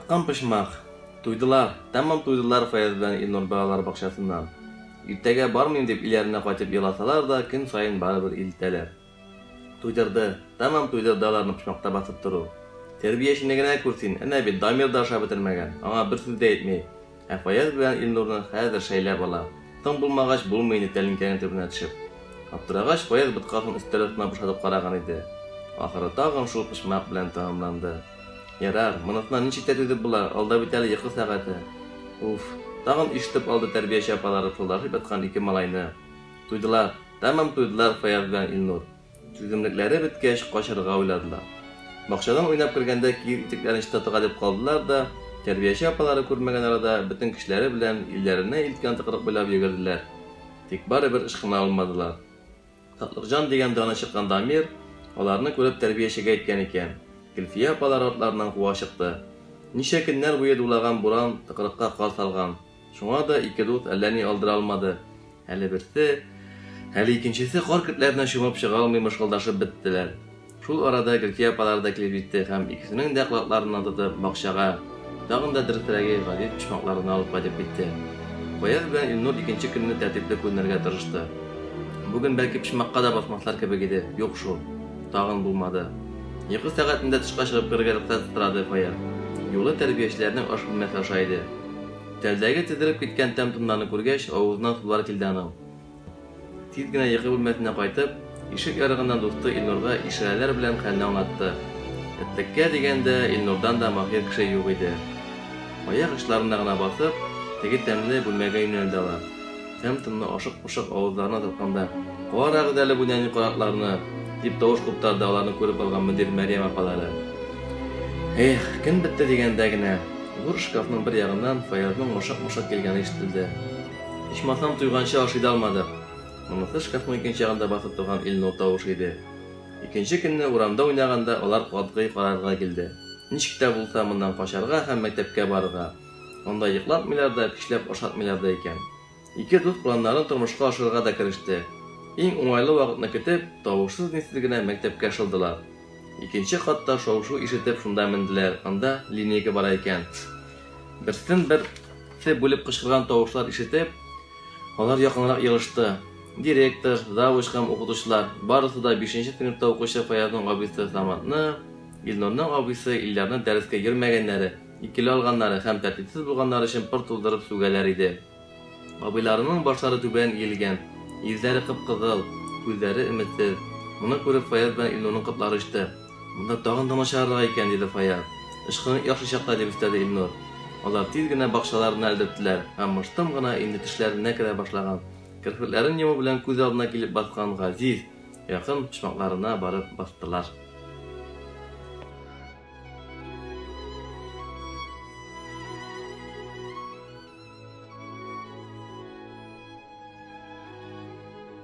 Yaqqan pishmaq. Tuydular, tamam tuydular Fayaz bilan Ilnur balalar baqşasından. Irtəgə barmayım deb ilərinə qaytıb yalasalar da gün sayın baribir iltələr. Tuydurdu, tamam tuydurdalarını pişmaqda basıb durur. Terbiyəşinligine kursin, ana bir damir da aşağı bitirmegen, ama bir söz de etmey. Fayaz bilan Ilnur'un hazır şeyler bala. Tın bulmağaç bulmayını təlinkənin tübünə düşüb. Abdurağaç Fayaz bitqasının üstəlisine boşadıb qarağan idi. Axırı tağın şul pişmaq bilan tamamlandı. Yarar, mınısına niçik tətüdüb bular, alda bitəli yıqı sağatı. Uf, tağın iştib aldı tərbiyeşi apaları pıldaşıb etqan iki malayını. Tuydular, tamam tuydular Fayaz bilan Ilnur. Tüzümlükləri bitkeş qaşırığa oyladılar. Baqşadan oynab kirgəndə kiyir itiklərini iştatıqa deb qaldılar da, tərbiyeşi apaları көрmәгән arada bütün kişiləri bilan illərinə iltkan tıqırıq bilab yögürdülər. Tek baribir ışqına almadılar. Tatlıqcan degan dana çıqqan damir, onlarını görüb tərbiyeşiga aytgan ekan. Gülfiye apalar ortlarından quva çıktı. Nice günler boyu dulagan buran tıqırıqqa qar salgan. Şuna da iki dost əllərini aldıra almadı. Həli birisi, həli ikincisi qar kütlərinə şumub çığa almay mışqıldaşıb bittiler. Şul arada Gülfiye apalar da kilib gitti. Hem ikisinin de qulaqlarından tutub baqşağa, tağın da dirtirəgi qadib pişmaqlarını alıp qayıdıb bitti. Fayaz bilan Ilnur ikinci gününü tərtibli ko'nərgə tırışdı. Bugün belki pişmaqqa da basmaslar kebek idi. Yok şu, tağın bulmadı. Yıqı saatinde tışqa шығып qırığa rıqsat sıradı Fayaz. Yolu tərbiyeçilərinin aş bilməsi aşaydı. Təldəgi tidirib ketken təm tunlarını көргәч, avuzundan sular kildi anam. Tez gine yıqı bilməsinə qaytıb, işik yarığından dostu Ilnur'a işarələr bilan xəlini anlattı. Etlikə degəndə Ilnur'dan da mahir kişi yox idi. Ayaq işlarına gına basıb, tegi təmli bölməgə yönəldiler. Təm tımını aşıq-pışıq avuzlarına tutqanda, "Qara güzəli bu nəni quraqlarını" deb tovuş qoptardı onlarni ko'rib olgan müdir Meryem apaları. Gün bitti degandagina, zo'r shkafning bir yag'idan Fayazning moshaq-moshaq kelgani eshitildi. Ishmasam tuygancha oshida olmadik. Bunisi shkafning ikkinchi yag'ida bosib turgan Ilnur tovushi edi. Ikkinchi kunni uramda o'ynaganda ular qat'iy qarorga keldi. Nechikda bo'lsa bundan qosharga ham maktabga borga. Onda yiqlatmaylar da, pishlab oshatmaylar da ekan. Ikki do'st planlarini turmushga oshirishga da kirishdi. Eng o'ng'ayli vaqtni kutib, tovushsiz nisligina maktabga shildilar. İkinci qatta shov-shuv eshitib shunda mindilar. Unda lineyga bor ekan. Birsin birsi bo'lib qishqirgan tovushlar eshitib, ular yaqinroq yig'ilishdi. Direktor, zavuch ham o'qituvchilar, barisi da 5-sinfda o'quvchi Fayazning abisi Samatni, Ilnurning abisi illarni darsga yurmaganlari, ikkili olganlari ham tartibsiz bo'lganlari uchun pir to'ldirib suvgalar edi. Abilarining boshlari tuban yilgan, yuzlari qip-qizil, ko'zlari umidsiz. Buni ko'rib Fayaz bilan Ilnurning qiplari uchdi. Bunda tag'in tomoshalar ekan dedi Fayaz. Ishqini yaxshi shaqqa deb istadi Ilnur. Ular tezgina baqshalarini aldirdilar. Ammo shtimgina endi tishlarini kira boshlagan. Kirpiklarini yumib bilan ko'z oldiga kelib bosgan g'aziz, yaqin pishmoqlarına barib bosdilar.